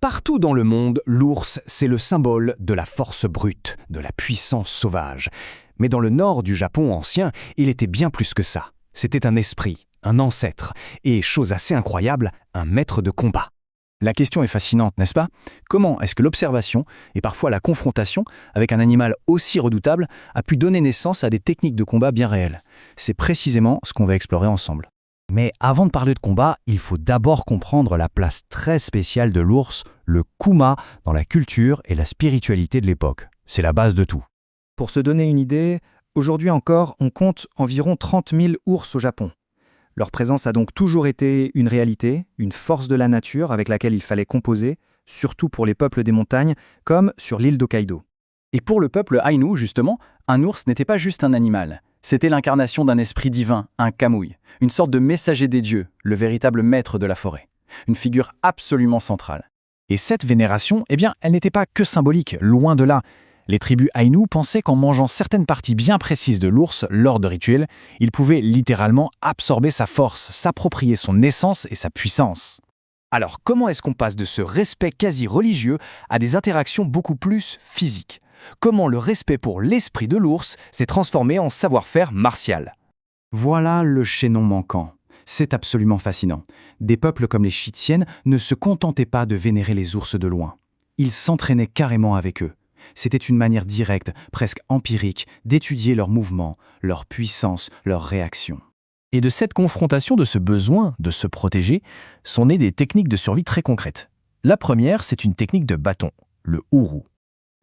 Partout dans le monde, l'ours, c'est le symbole de la force brute, de la puissance sauvage. Mais dans le nord du Japon ancien, il était bien plus que ça. C'était un esprit, un ancêtre, et, chose assez incroyable, un maître de combat. La question est fascinante, n'est-ce pas? Comment est-ce que l'observation, et parfois la confrontation, avec un animal aussi redoutable, a pu donner naissance à des techniques de combat bien réelles? C'est précisément ce qu'on va explorer ensemble. Mais avant de parler de combat, il faut d'abord comprendre la place très spéciale de l'ours, le kuma, dans la culture et la spiritualité de l'époque. C'est la base de tout. Pour se donner une idée, aujourd'hui encore, on compte environ 30 000 ours au Japon. Leur présence a donc toujours été une réalité, une force de la nature avec laquelle il fallait composer, surtout pour les peuples des montagnes, comme sur l'île d'Hokkaido. Et pour le peuple Ainu, justement, un ours n'était pas juste un animal. C'était l'incarnation d'un esprit divin, un kamui, une sorte de messager des dieux, le véritable maître de la forêt. Une figure absolument centrale. Et cette vénération, elle n'était pas que symbolique, loin de là. Les tribus Ainu pensaient qu'en mangeant certaines parties bien précises de l'ours lors de rituels, ils pouvaient littéralement absorber sa force, s'approprier son essence et sa puissance. Alors comment est-ce qu'on passe de ce respect quasi religieux à des interactions beaucoup plus physiques? Comment le respect pour l'esprit de l'ours s'est transformé en savoir-faire martial? Voilà le chaînon manquant. C'est absolument fascinant. Des peuples comme les Chitiennes ne se contentaient pas de vénérer les ours de loin. Ils s'entraînaient carrément avec eux. C'était une manière directe, presque empirique, d'étudier leurs mouvements, leur puissance, leurs réactions. Et de cette confrontation, de ce besoin de se protéger, sont nées des techniques de survie très concrètes. La première, c'est une technique de bâton, le uru.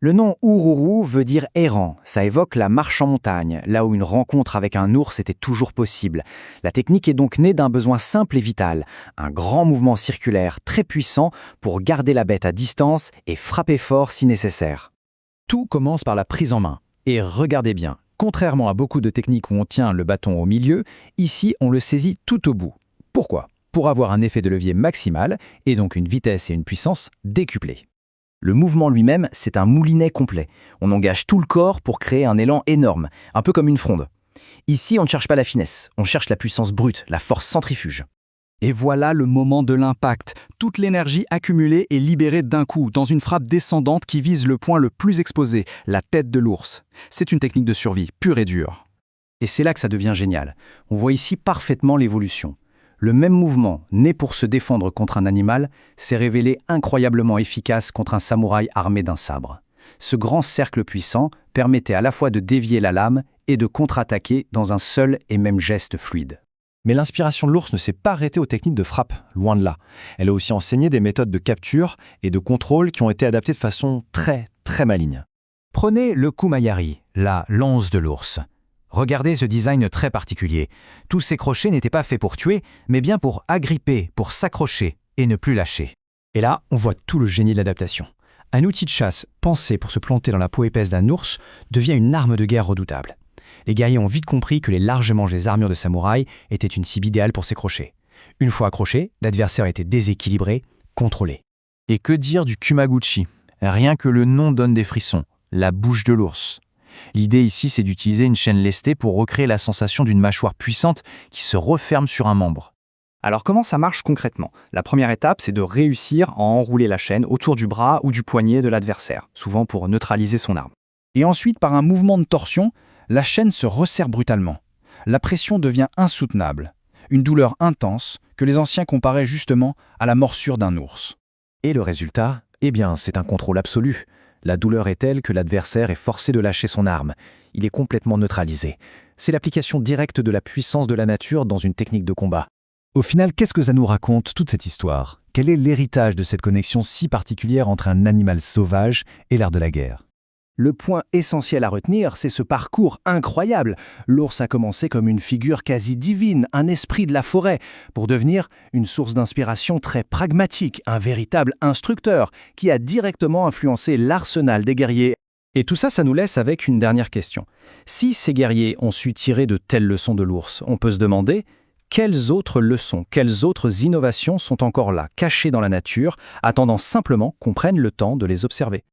Le nom Ururu veut dire errant. Ça évoque la marche en montagne, là où une rencontre avec un ours était toujours possible. La technique est donc née d'un besoin simple et vital. Un grand mouvement circulaire très puissant pour garder la bête à distance et frapper fort si nécessaire. Tout commence par la prise en main. Et regardez bien, contrairement à beaucoup de techniques où on tient le bâton au milieu, ici on le saisit tout au bout. Pourquoi? Pour avoir un effet de levier maximal et donc une vitesse et une puissance décuplées. Le mouvement lui-même, c'est un moulinet complet. On engage tout le corps pour créer un élan énorme, un peu comme une fronde. Ici, on ne cherche pas la finesse, on cherche la puissance brute, la force centrifuge. Et voilà le moment de l'impact. Toute l'énergie accumulée est libérée d'un coup, dans une frappe descendante qui vise le point le plus exposé, la tête de l'ours. C'est une technique de survie, pure et dure. Et c'est là que ça devient génial. On voit ici parfaitement l'évolution. Le même mouvement, né pour se défendre contre un animal, s'est révélé incroyablement efficace contre un samouraï armé d'un sabre. Ce grand cercle puissant permettait à la fois de dévier la lame et de contre-attaquer dans un seul et même geste fluide. Mais l'inspiration de l'ours ne s'est pas arrêtée aux techniques de frappe, loin de là. Elle a aussi enseigné des méthodes de capture et de contrôle qui ont été adaptées de façon très maligne. Prenez le kumayari, la lance de l'ours. Regardez ce design très particulier. Tous ces crochets n'étaient pas faits pour tuer, mais bien pour agripper, pour s'accrocher et ne plus lâcher. Et là, on voit tout le génie de l'adaptation. Un outil de chasse pensé pour se planter dans la peau épaisse d'un ours devient une arme de guerre redoutable. Les guerriers ont vite compris que les larges manches des armures de samouraï étaient une cible idéale pour ces crochets. Une fois accroché, l'adversaire était déséquilibré, contrôlé. Et que dire du kumaguchi? Rien que le nom donne des frissons. La bouche de l'ours. L'idée ici, c'est d'utiliser une chaîne lestée pour recréer la sensation d'une mâchoire puissante qui se referme sur un membre. Alors comment ça marche concrètement? La première étape, c'est de réussir à enrouler la chaîne autour du bras ou du poignet de l'adversaire, souvent pour neutraliser son arme. Et ensuite, par un mouvement de torsion, la chaîne se resserre brutalement. La pression devient insoutenable. Une douleur intense que les anciens comparaient justement à la morsure d'un ours. Et le résultat? C'est un contrôle absolu. La douleur est telle que l'adversaire est forcé de lâcher son arme. Il est complètement neutralisé. C'est l'application directe de la puissance de la nature dans une technique de combat. Au final, qu'est-ce que ça nous raconte, toute cette histoire? Quel est l'héritage de cette connexion si particulière entre un animal sauvage et l'art de la guerre? Le point essentiel à retenir, c'est ce parcours incroyable. L'ours a commencé comme une figure quasi divine, un esprit de la forêt, pour devenir une source d'inspiration très pragmatique, un véritable instructeur qui a directement influencé l'arsenal des guerriers. Et tout ça, ça nous laisse avec une dernière question. Si ces guerriers ont su tirer de telles leçons de l'ours, on peut se demander quelles autres leçons, quelles autres innovations sont encore là, cachées dans la nature, attendant simplement qu'on prenne le temps de les observer.